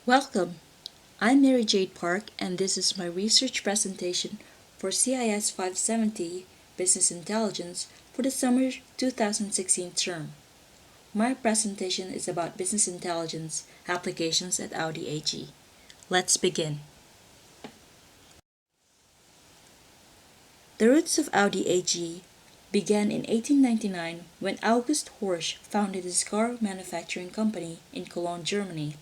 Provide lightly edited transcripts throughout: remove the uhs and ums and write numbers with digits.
Welcome! I'm Mary Jade Park, and this is my research presentation for CIS 570 Business Intelligence for the summer 2016 term. My presentation is about business intelligence applications at Audi AG. Let's begin. The roots of Audi AG began in 1899 when August Horsch founded his car manufacturing company in Cologne, Germany.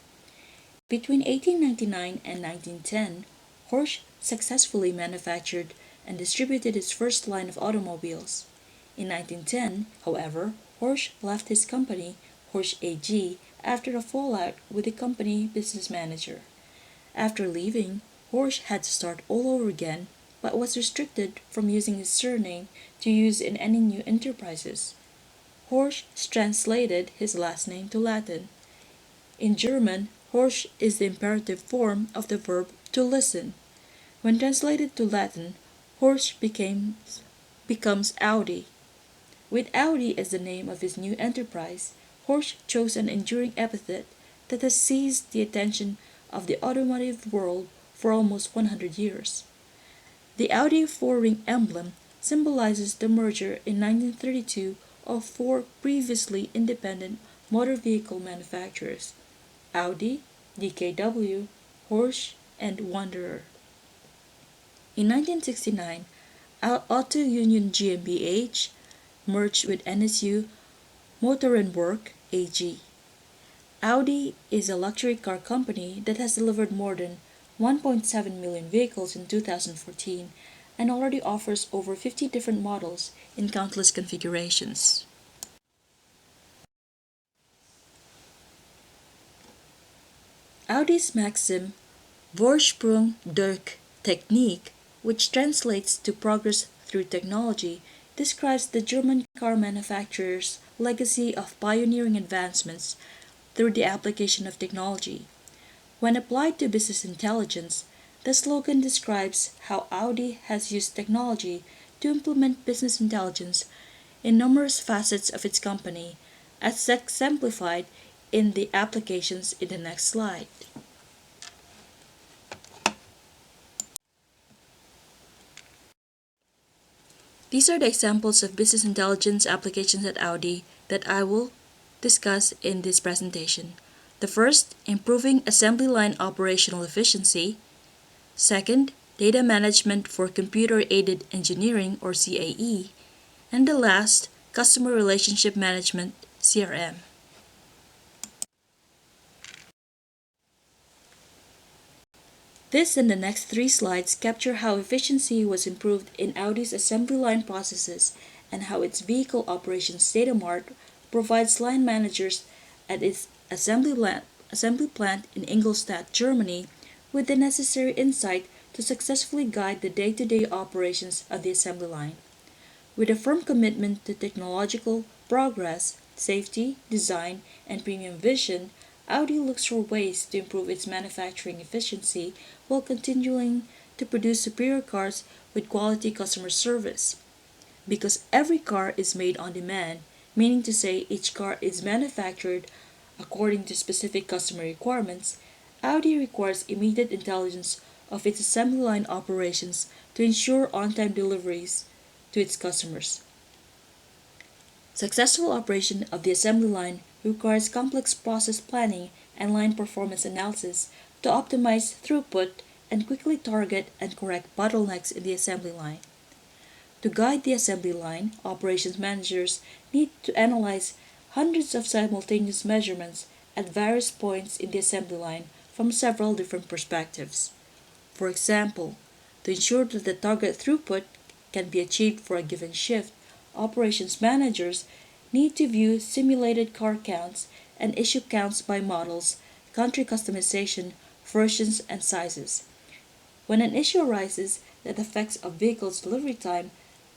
Between 1899 and 1910, Horsch successfully manufactured and distributed his first line of automobiles. In 1910, however, Horsch left his company, Horsch AG, after a fallout with the company business manager. After leaving, Horsch had to start all over again, but was restricted from using his surname to use in any new enterprises. Horsch translated his last name to Latin. In German, Horsch is the imperative form of the verb to listen. When translated to Latin, Horsch becomes Audi. With Audi as the name of his new enterprise, Horsch chose an enduring epithet that has seized the attention of the automotive world for almost 100 years. The Audi four-ring emblem symbolizes the merger in 1932 of four previously independent motor vehicle manufacturers: Audi, DKW, Horsch, and Wanderer. In 1969, Auto Union GmbH merged with NSU Motorenwerk AG. Audi is a luxury car company that has delivered more than 1.7 million vehicles in 2014 and already offers over 50 different models in countless configurations. Audi's maxim Vorsprung durch Technik, which translates to progress through technology, describes the German car manufacturer's legacy of pioneering advancements through the application of technology. When applied to business intelligence, the slogan describes how Audi has used technology to implement business intelligence in numerous facets of its company, as exemplified in the applications in the next slide. These are the examples of business intelligence applications at Audi that I will discuss in this presentation. The first, improving assembly line operational efficiency. Second, data management for computer-aided engineering or CAE. And the last, customer relationship management, CRM. This and the next three slides capture how efficiency was improved in Audi's assembly line processes and how its vehicle operations data mart provides line managers at its assembly plant in Ingolstadt, Germany, with the necessary insight to successfully guide the day-to-day operations of the assembly line. With a firm commitment to technological progress, safety, design, and premium vision, Audi looks for ways to improve its manufacturing efficiency while continuing to produce superior cars with quality customer service. Because every car is made on demand, meaning to say each car is manufactured according to specific customer requirements, Audi requires immediate intelligence of its assembly line operations to ensure on-time deliveries to its customers. Successful operation of the assembly line requires complex process planning and line performance analysis to optimize throughput and quickly target and correct bottlenecks in the assembly line. To guide the assembly line, operations managers need to analyze hundreds of simultaneous measurements at various points in the assembly line from several different perspectives. For example, to ensure that the target throughput can be achieved for a given shift, operations managers need to view simulated car counts and issue counts by models, country customization, versions, and sizes. When an issue arises that affects a vehicle's delivery time,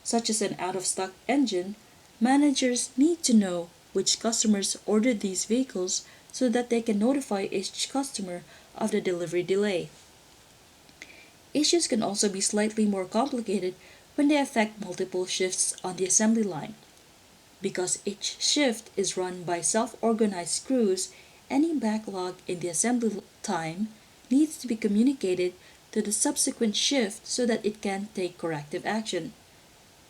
such as an out-of-stock engine, managers need to know which customers ordered these vehicles so that they can notify each customer of the delivery delay. Issues can also be slightly more complicated when they affect multiple shifts on the assembly line. Because each shift is run by self-organized crews any backlog in the assembly time needs to be communicated to the subsequent shift so that it can take corrective action,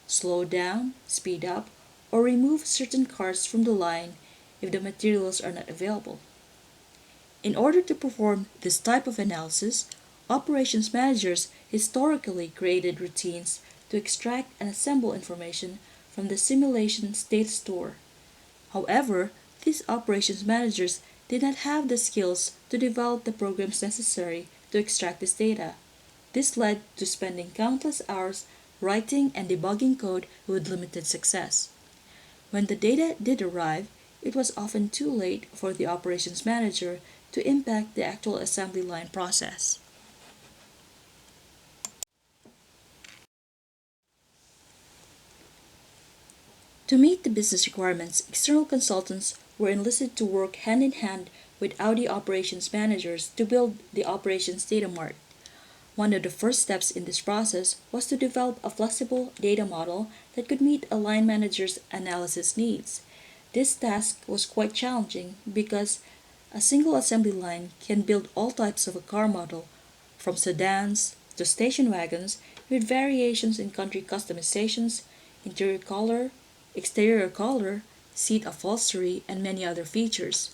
slow down, speed up, or remove certain cars from the line if the materials are not available. In order to perform this type of analysis, operations managers historically created routines to extract and assemble information from the simulation state store. However, these operations managers did not have the skills to develop the programs necessary to extract this data. This led to spending countless hours writing and debugging code with limited success. When the data did arrive, it was often too late for the operations manager to impact the actual assembly line process. To meet the business requirements, external consultants were enlisted to work hand in hand with Audi operations managers to build the operations data mart. One of the first steps in this process was to develop a flexible data model that could meet a line manager's analysis needs. This task was quite challenging because a single assembly line can build all types of a car model, from sedans to station wagons, with variations in country customizations, interior color, exterior color, seat upholstery, and many other features.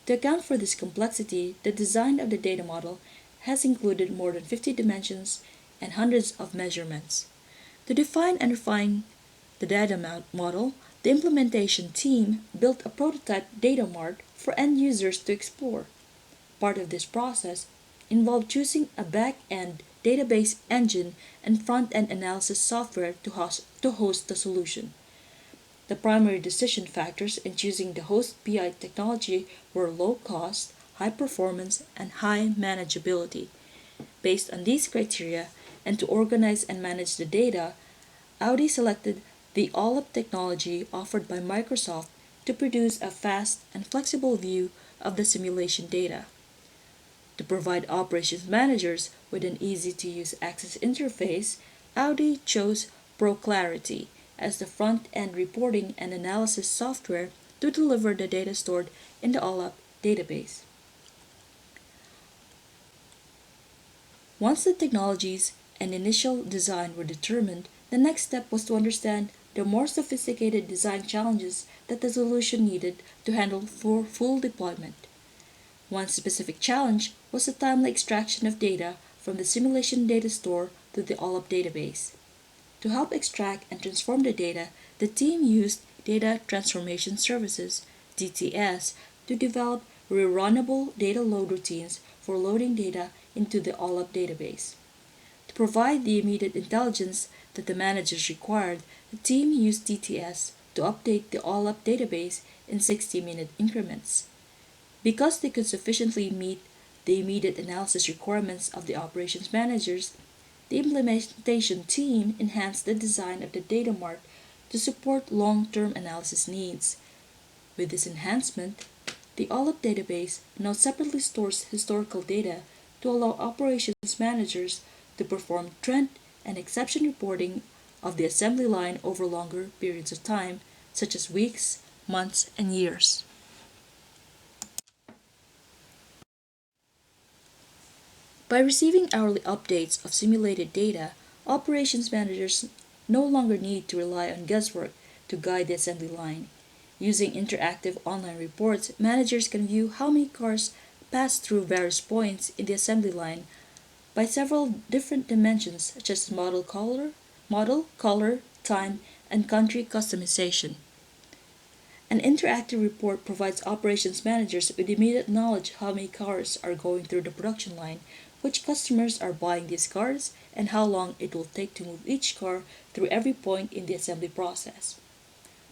To account for this complexity, the design of the data model has included more than 50 dimensions and hundreds of measurements. To define and refine the data model, the implementation team built a prototype data mart for end users to explore. Part of this process involved choosing a back-end database engine and front-end analysis software to host the solution. The primary decision factors in choosing the host BI technology were low cost, high performance, and high manageability. Based on these criteria, and to organize and manage the data, Audi selected the OLAP technology offered by Microsoft to produce a fast and flexible view of the simulation data. To provide operations managers with an easy-to-use access interface, Audi chose ProClarity as the front-end reporting and analysis software to deliver the data stored in the OLAP database. Once the technologies and initial design were determined, the next step was to understand the more sophisticated design challenges that the solution needed to handle for full deployment. One specific challenge was the timely extraction of data from the simulation data store to the OLAP database. To help extract and transform the data, the team used Data Transformation Services (DTS) to develop rerunnable data load routines for loading data into the OLAP database. To provide the immediate intelligence that the managers required, the team used DTS to update the OLAP database in 60-minute increments. Because they could sufficiently meet the immediate analysis requirements of the operations managers, the implementation team enhanced the design of the data mart to support long-term analysis needs. With this enhancement, the OLAP database now separately stores historical data to allow operations managers to perform trend and exception reporting of the assembly line over longer periods of time, such as weeks, months, and years. By receiving hourly updates of simulated data, operations managers no longer need to rely on guesswork to guide the assembly line. Using interactive online reports, managers can view how many cars pass through various points in the assembly line by several different dimensions such as model, color, time, and country customization. An interactive report provides operations managers with immediate knowledge how many cars are going through the production line, which customers are buying these cars, and how long it will take to move each car through every point in the assembly process.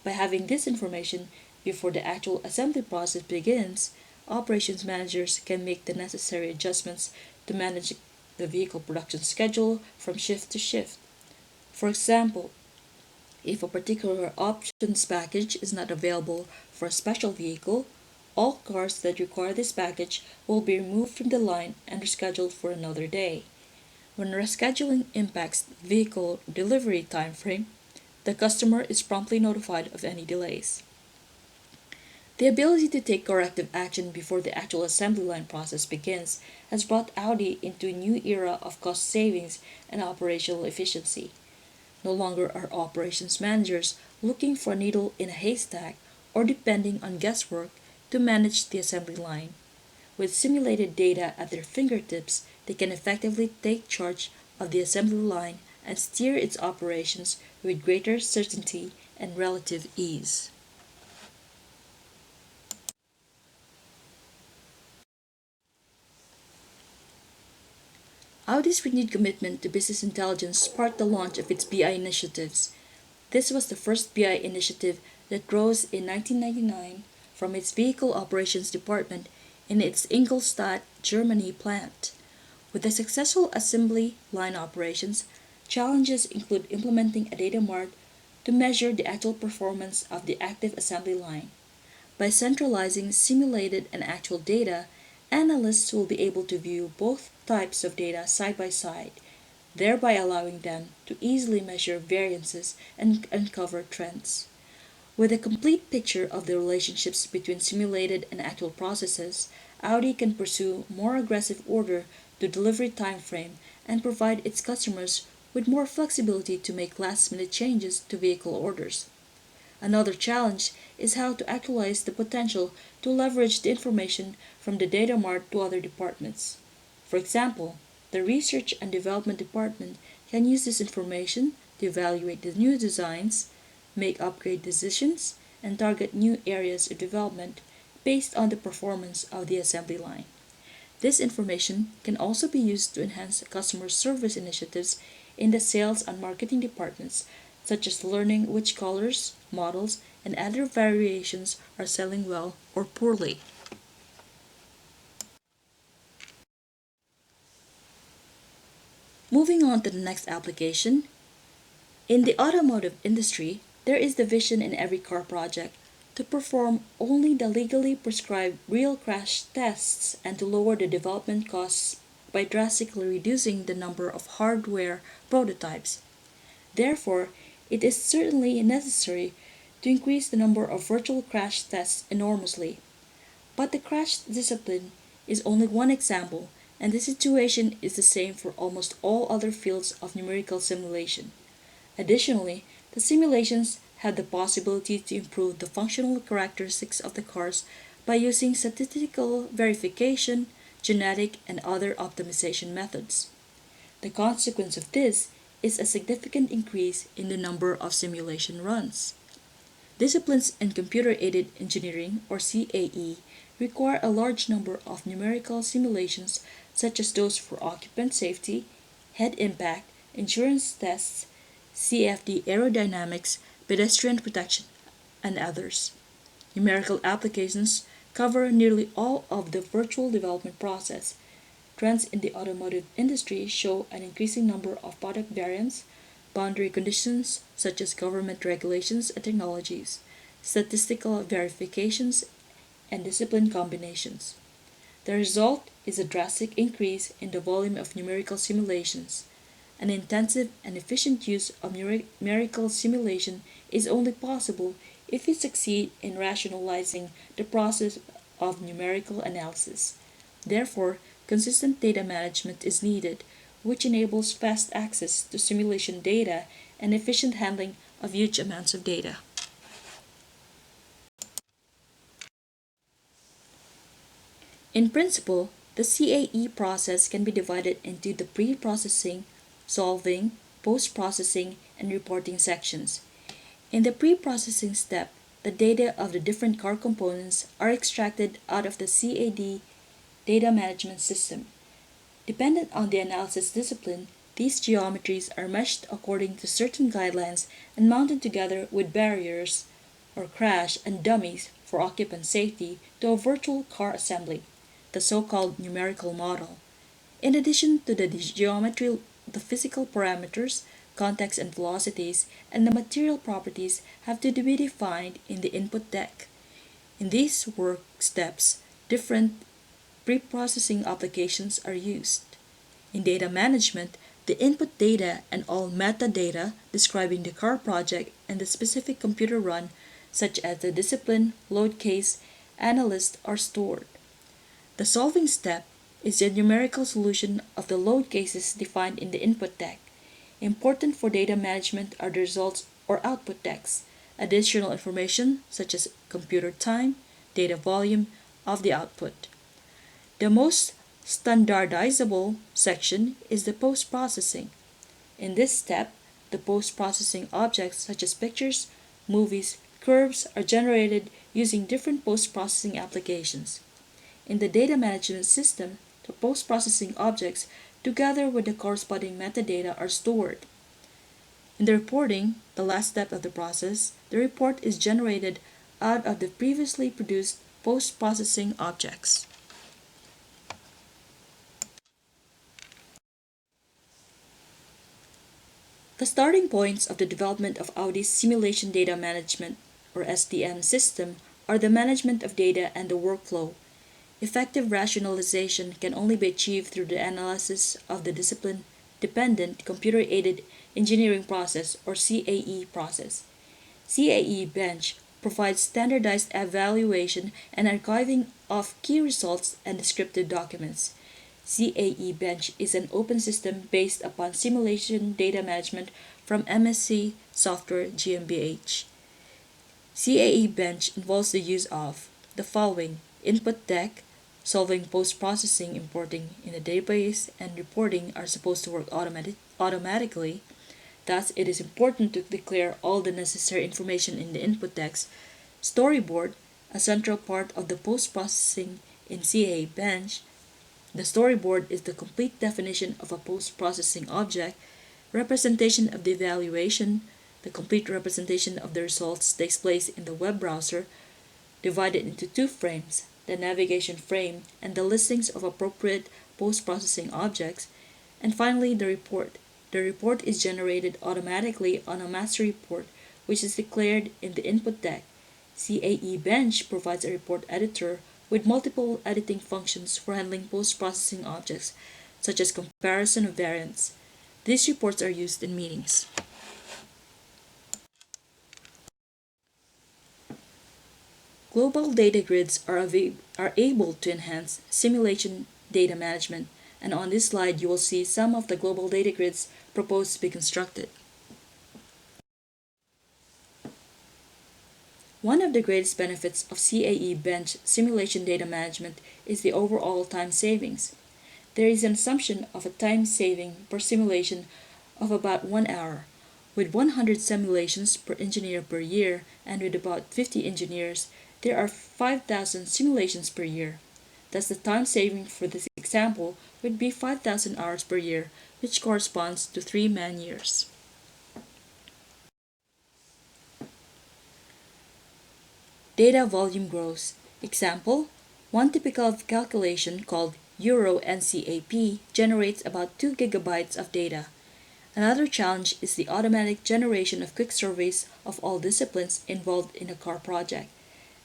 By having this information before the actual assembly process begins, operations managers can make the necessary adjustments to manage the vehicle production schedule from shift to shift. For example, if a particular options package is not available for a special vehicle, all cars that require this package will be removed from the line and rescheduled for another day. When rescheduling impacts the vehicle delivery timeframe, the customer is promptly notified of any delays. The ability to take corrective action before the actual assembly line process begins has brought Audi into a new era of cost savings and operational efficiency. No longer are operations managers looking for a needle in a haystack or depending on guesswork to manage the assembly line. With simulated data at their fingertips, they can effectively take charge of the assembly line and steer its operations with greater certainty and relative ease. Audi's renewed commitment to business intelligence sparked the launch of its BI initiatives. This was the first BI initiative that rose in 1999 from its vehicle operations department in its Ingolstadt, Germany plant. With the successful assembly line operations, challenges include implementing a data mart to measure the actual performance of the active assembly line. By centralizing simulated and actual data, analysts will be able to view both types of data side by side, thereby allowing them to easily measure variances and uncover trends. With a complete picture of the relationships between simulated and actual processes, Audi can pursue more aggressive order to delivery timeframe and provide its customers with more flexibility to make last-minute changes to vehicle orders. Another challenge is how to actualize the potential to leverage the information from the data mart to other departments. For example, the research and development department can use this information to evaluate the new designs, make upgrade decisions, and target new areas of development based on the performance of the assembly line. This information can also be used to enhance customer service initiatives in the sales and marketing departments, such as learning which colors, models, and other variations are selling well or poorly. Moving on to the next application, in the automotive industry, there is the vision in every car project to perform only the legally prescribed real crash tests and to lower the development costs by drastically reducing the number of hardware prototypes. Therefore, it is certainly necessary to increase the number of virtual crash tests enormously. But the crash discipline is only one example, and the situation is the same for almost all other fields of numerical simulation. Additionally, the simulations have the possibility to improve the functional characteristics of the cars by using statistical verification, genetic, and other optimization methods. The consequence of this is a significant increase in the number of simulation runs. Disciplines in computer aided engineering, or CAE, require a large number of numerical simulations such as those for occupant safety, head impact, insurance tests, CFD aerodynamics, pedestrian protection, and others. Numerical applications cover nearly all of the virtual development process. Trends in the automotive industry show an increasing number of product variants, boundary conditions such as government regulations and technologies, statistical verifications, and discipline combinations. The result is a drastic increase in the volume of numerical simulations. An intensive and efficient use of numerical simulation is only possible if we succeed in rationalizing the process of numerical analysis. Therefore, consistent data management is needed, which enables fast access to simulation data and efficient handling of huge amounts of data. In principle, the CAE process can be divided into the pre-processing, solving, post-processing, and reporting sections. In the pre-processing step, the data of the different car components are extracted out of the CAD data management system. Dependent on the analysis discipline, these geometries are meshed according to certain guidelines and mounted together with barriers or crash and dummies for occupant safety to a virtual car assembly, the so-called numerical model. In addition to the geometry, the physical parameters, contacts and velocities, and the material properties have to be defined in the input deck. In these work steps, different pre-processing applications are used. In data management, the input data and all metadata describing the car project and the specific computer run, such as the discipline, load case, analysts are stored. The solving step is the numerical solution of the load cases defined in the input deck. Important for data management are the results or output decks, additional information such as computer time, data volume of the output. The most standardizable section is the post-processing. In this step, the post-processing objects such as pictures, movies, curves are generated using different post-processing applications. In the data management system, the post-processing objects together with the corresponding metadata are stored. In the reporting, the last step of the process, the report is generated out of the previously produced post-processing objects. The starting points of the development of Audi's Simulation Data Management or SDM system are the management of data and the workflow. Effective rationalization can only be achieved through the analysis of the discipline dependent computer aided engineering process or CAE process. CAE Bench provides standardized evaluation and archiving of key results and descriptive documents. CAE Bench is an open system based upon simulation data management from MSc Software GmbH. CAE Bench involves the use of the following: input deck, solving post-processing, importing in the database, and reporting are supposed to work automatically. Thus, it is important to declare all the necessary information in the input decks. Storyboard, a central part of the post-processing in CAE Bench. The storyboard is the complete definition of a post-processing object. Representation of the evaluation, the complete representation of the results takes place in the web browser, divided into two frames, the navigation frame and the listings of appropriate post-processing objects. And finally, the report. The report is generated automatically on a master report, which is declared in the input deck. CAE Bench provides a report editor with multiple editing functions for handling post-processing objects, such as comparison of variants. These reports are used in meetings. Global data grids are able to enhance simulation data management, and on this slide you will see some of the global data grids proposed to be constructed. One of the greatest benefits of CAE Bench simulation data management is the overall time savings. There is an assumption of a time saving per simulation of about 1 hour. With 100 simulations per engineer per year and with about 50 engineers, there are 5,000 simulations per year. Thus, the time saving for this example would be 5,000 hours per year, which corresponds to 3 man-years. Data volume growth. Example, one typical calculation called Euro NCAP generates about 2 gigabytes of data. Another challenge is the automatic generation of quick surveys of all disciplines involved in a car project.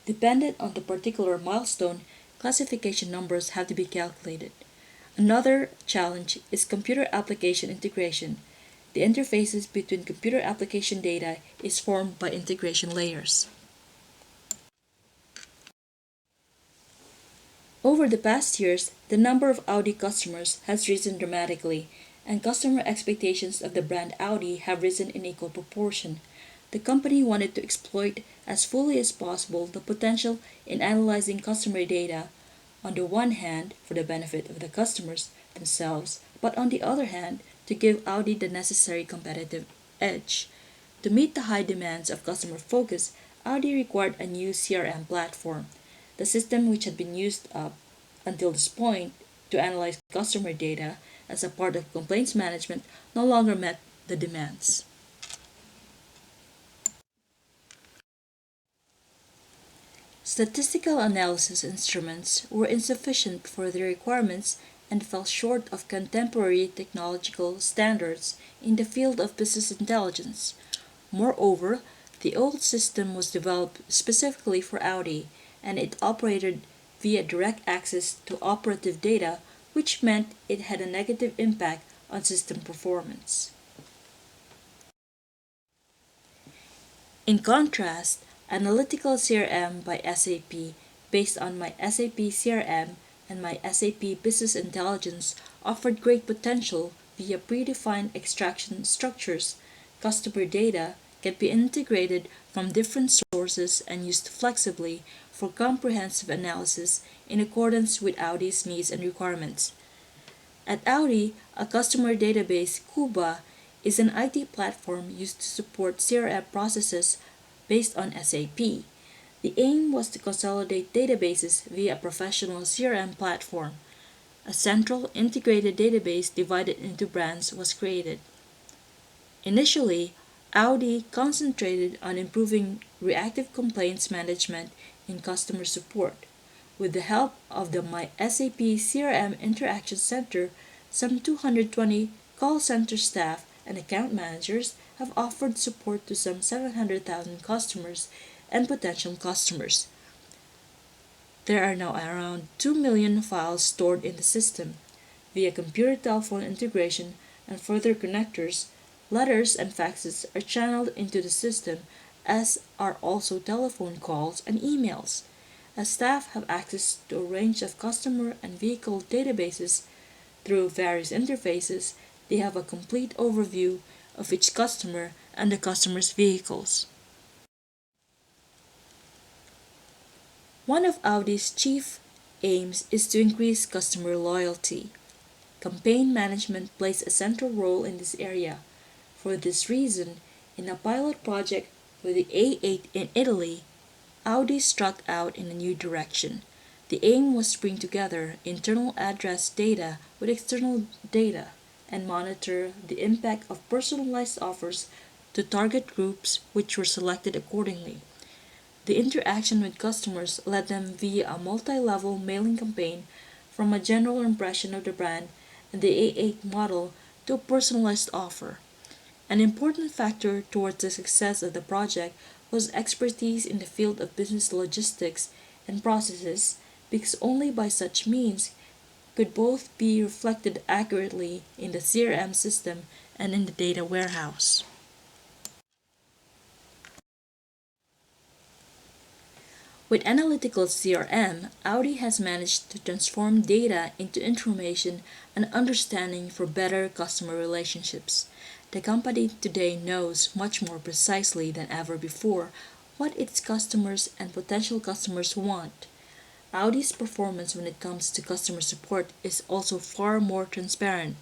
Dependent on the particular milestone, classification numbers have to be calculated. Another challenge is computer application integration. The interfaces between computer application data is formed by integration layers. Over the past years, the number of Audi customers has risen dramatically, and customer expectations of the brand Audi have risen in equal proportion. The company wanted to exploit as fully as possible the potential in analyzing customer data, on the one hand, for the benefit of the customers themselves, but on the other hand, to give Audi the necessary competitive edge. To meet the high demands of customer focus, Audi required a new CRM platform. The system which had been used up until this point to analyze customer data as a part of complaints management no longer met the demands. Statistical analysis instruments were insufficient for the requirements and fell short of contemporary technological standards in the field of business intelligence. Moreover, the old system was developed specifically for Audi, and it operated via direct access to operative data, which meant it had a negative impact on system performance. In contrast, Analytical CRM by SAP based on my SAP CRM and my SAP Business Intelligence offered great potential via predefined extraction structures. Customer data can be integrated from different sources and used flexibly for comprehensive analysis in accordance with Audi's needs and requirements. At Audi, a customer database, Kuba, is an IT platform used to support CRM processes based on SAP. The aim was to consolidate databases via a professional CRM platform. A central integrated database divided into brands was created. Initially, Audi concentrated on improving reactive complaints management in customer support. With the help of the My SAP CRM Interaction Center, some 220 call center staff and account managers have offered support to some 700,000 customers and potential customers. There are now around 2 million files stored in the system. Via computer telephone integration and further connectors, letters and faxes are channeled into the system, as are also telephone calls and emails. As staff have access to a range of customer and vehicle databases through various interfaces, they have a complete overview of each customer and the customer's vehicles. One of Audi's chief aims is to increase customer loyalty. Campaign management plays a central role in this area. For this reason, in a pilot project with the A8 in Italy, Audi struck out in a new direction. The aim was to bring together internal address data with external data and monitor the impact of personalized offers to target groups which were selected accordingly. The interaction with customers led them via a multi-level mailing campaign from a general impression of the brand and the A8 model to a personalized offer. An important factor towards the success of the project was expertise in the field of business logistics and processes, because only by such means could both be reflected accurately in the CRM system and in the data warehouse. With analytical CRM, Audi has managed to transform data into information and understanding for better customer relationships. The company today knows much more precisely than ever before what its customers and potential customers want. Audi's performance when it comes to customer support is also far more transparent.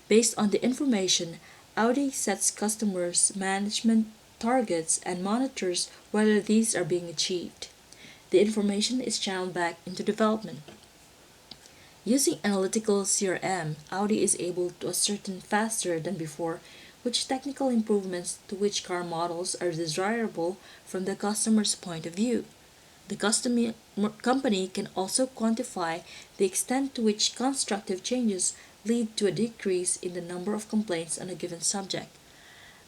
Based on the information, Audi sets customers' management targets and monitors whether these are being achieved. The information is channeled back into development. Using analytical CRM, Audi is able to ascertain faster than before which technical improvements to which car models are desirable from the customer's point of view. The company can also quantify the extent to which constructive changes lead to a decrease in the number of complaints on a given subject.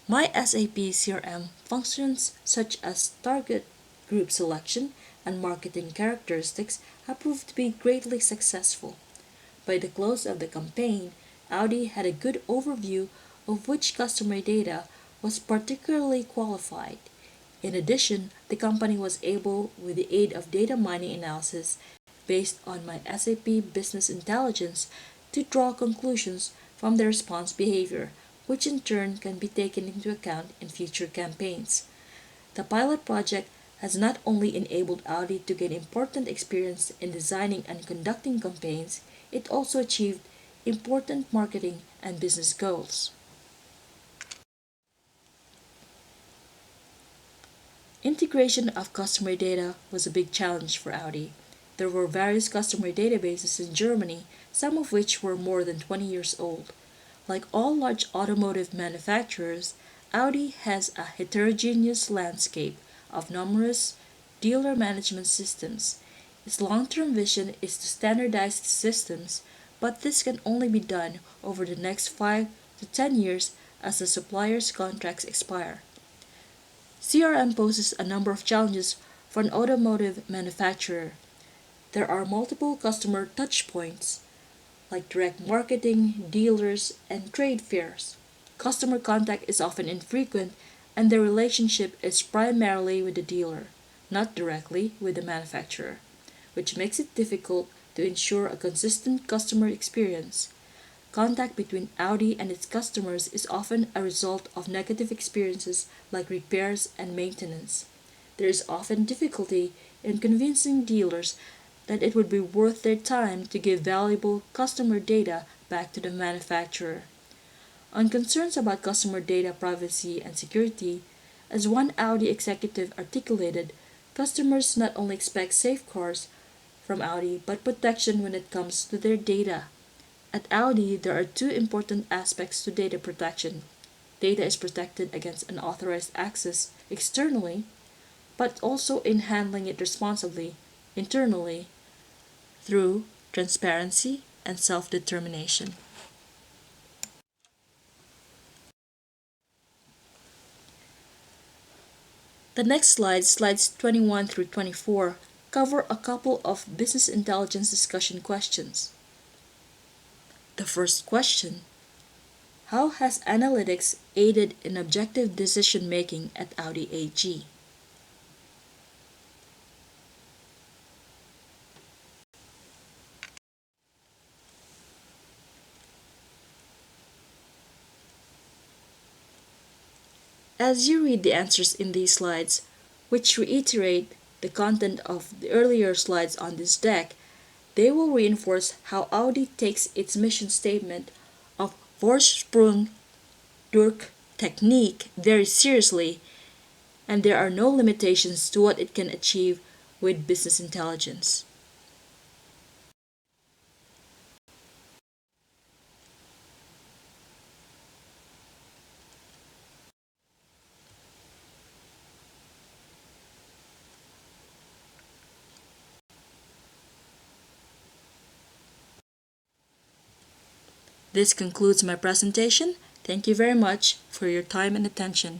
My SAP CRM functions such as target group selection and marketing characteristics have proved to be greatly successful. By the close of the campaign, Audi had a good overview of which customer data was particularly qualified. In addition, the company was able, with the aid of data mining analysis based on my SAP Business Intelligence, to draw conclusions from the response behavior, which in turn can be taken into account in future campaigns. The pilot project has not only enabled Audi to gain important experience in designing and conducting campaigns, it also achieved important marketing and business goals. Integration of customer data was a big challenge for Audi. There were various customer databases in Germany, some of which were more than 20 years old. Like all large automotive manufacturers, Audi has a heterogeneous landscape of numerous dealer management systems. Its long-term vision is to standardize the systems, but this can only be done over the next 5 to 10 years as the suppliers' contracts expire. CRM poses a number of challenges for an automotive manufacturer. There are multiple customer touchpoints, like direct marketing, dealers, and trade fairs. Customer contact is often infrequent, and the relationship is primarily with the dealer, not directly with the manufacturer. which makes it difficult to ensure a consistent customer experience. Contact between Audi and its customers is often a result of negative experiences like repairs and maintenance. There is often difficulty in convincing dealers that it would be worth their time to give valuable customer data back to the manufacturer. On concerns about customer data privacy and security, as one Audi executive articulated, customers not only expect safeguards from Audi but protection when it comes to their data. At Audi, there are two important aspects to data protection. Data is protected against unauthorized access externally, but also in handling it responsibly internally through transparency and self determination. The next slides, slides 21 through 24, cover a couple of business intelligence discussion questions. The first question: how has analytics aided in objective decision making at Audi AG? As you read the answers in these slides, which reiterate the content of the earlier slides on this deck, they will reinforce how Audi takes its mission statement of Vorsprung durch Technik very seriously, and there are no limitations to what it can achieve with business intelligence. This concludes my presentation. Thank you very much for your time and attention.